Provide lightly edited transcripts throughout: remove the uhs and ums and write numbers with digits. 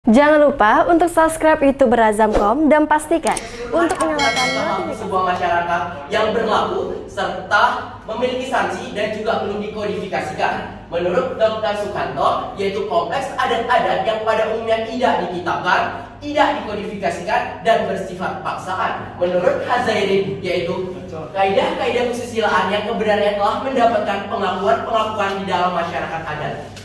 Jangan lupa untuk subscribe YouTube Berazam.com dan pastikan untuk menyalakan notifikasi. Sebuah masyarakat yang berlaku serta memiliki sanksi dan juga belum dikodifikasikan. Menurut Dr. Sukanto, yaitu kompleks adat-adat yang pada umumnya tidak dikitabkan, tidak dikodifikasikan, dan bersifat paksaan. Menurut Hazairin, yaitu kaidah-kaidah kesusilaan yang kebenarannya telah mendapatkan pengakuan di dalam masyarakat adat.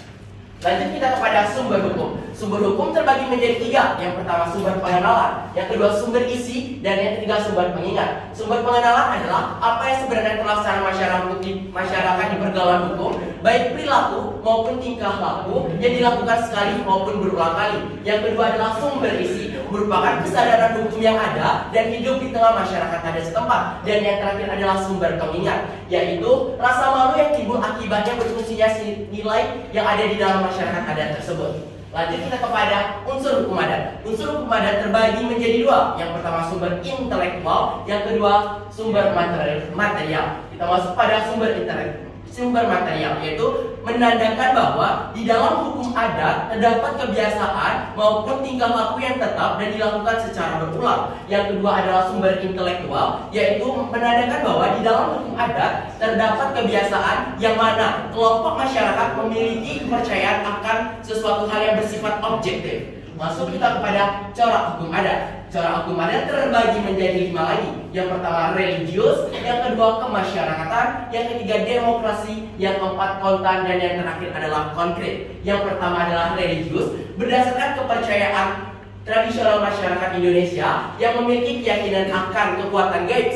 Lanjut kita kepada sumber hukum. Sumber hukum terbagi menjadi tiga. Yang pertama sumber pengenalan, yang kedua sumber isi, dan yang ketiga sumber pengingat. Sumber pengenalan adalah apa yang sebenarnya terlaksana masyarakat di pergaulan hukum, baik perilaku maupun tingkah laku yang dilakukan sekali maupun berulang kali. Yang kedua adalah sumber isi, merupakan kesadaran hukum yang ada dan hidup di tengah masyarakat adat setempat. Dan yang terakhir adalah sumber pengingat, yaitu rasa malu yang timbul akibatnya berfungsinya nilai yang ada di dalam masyarakat adat tersebut. Lanjut kita kepada unsur hukum adat. Unsur hukum adat terbagi menjadi dua. Yang pertama sumber intelektual, yang kedua sumber material. Kita masuk pada sumber material, yaitu menandakan bahwa di dalam hukum adat terdapat kebiasaan maupun tingkah laku yang tetap dan dilakukan secara berulang. Yang kedua adalah sumber intelektual, yaitu menandakan bahwa di dalam hukum adat terdapat kebiasaan yang mana kelompok masyarakat memiliki kepercayaan akan sesuatu hal yang bersifat objektif. Masuk kita kepada corak hukum adat. Corak hukum adat terbagi menjadi 5 lagi. Yang pertama religius, yang kedua kemasyarakatan, yang ketiga demokrasi, yang keempat kontan, dan yang terakhir adalah konkret. Yang pertama adalah religius, berdasarkan kepercayaan tradisional masyarakat Indonesia yang memiliki keyakinan akan kekuatan gaib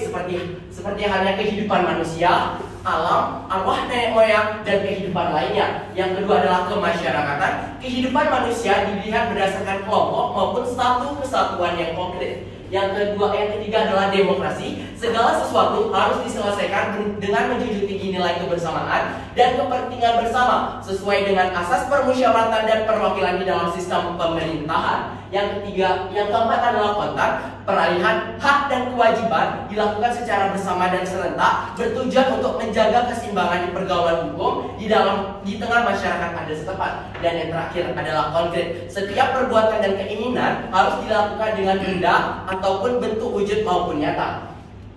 seperti halnya kehidupan manusia, alam, arwah nenek moyang, dan kehidupan lainnya. Yang kedua adalah kemasyarakatan. Kehidupan manusia dilihat berdasarkan kelompok maupun satu kesatuan yang konkret. Yang ketiga adalah demokrasi. Segala sesuatu harus diselesaikan dengan menjunjung tinggi nilai kebersamaan dan kepentingan bersama sesuai dengan asas permusyawaratan dan perwakilan di dalam sistem pemerintahan. Yang keempat adalah kontan. Peralihan hak dan kewajiban dilakukan secara bersama dan serentak, bertujuan untuk menjaga keseimbangan di pergaulan hukum di tengah masyarakat adat setempat. Dan yang terakhir adalah konkret. Setiap perbuatan dan keinginan harus dilakukan dengan benda ataupun bentuk wujud maupun nyata.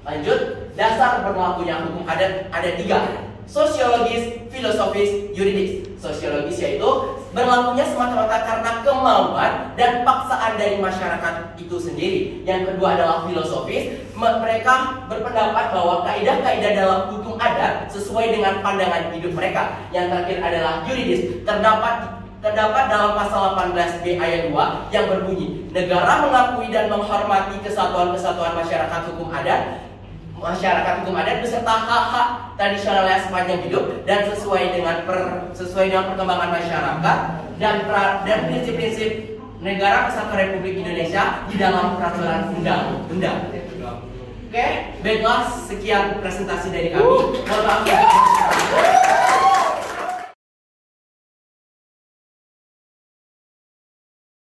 Lanjut, dasar berlakunya hukum adat ada 3. Sosiologis, filosofis, yuridis. Sosiologis yaitu berlakunya semata-mata karena kemauan dan paksaan dari masyarakat itu sendiri. Yang kedua adalah filosofis. Mereka berpendapat bahwa kaidah-kaidah dalam hukum adat sesuai dengan pandangan hidup mereka. Yang terakhir adalah yuridis. Terdapat dalam pasal 18B ayat 2 yang berbunyi, negara mengakui dan menghormati kesatuan-kesatuan masyarakat hukum adat beserta hak-hak tradisionalnya sepanjang hidup dan sesuai dengan perkembangan masyarakat dan prinsip-prinsip negara kesatuan Republik Indonesia di dalam peraturan undang-undang. Oke, baiklah, sekian presentasi dari kami. Mohon maaf ya.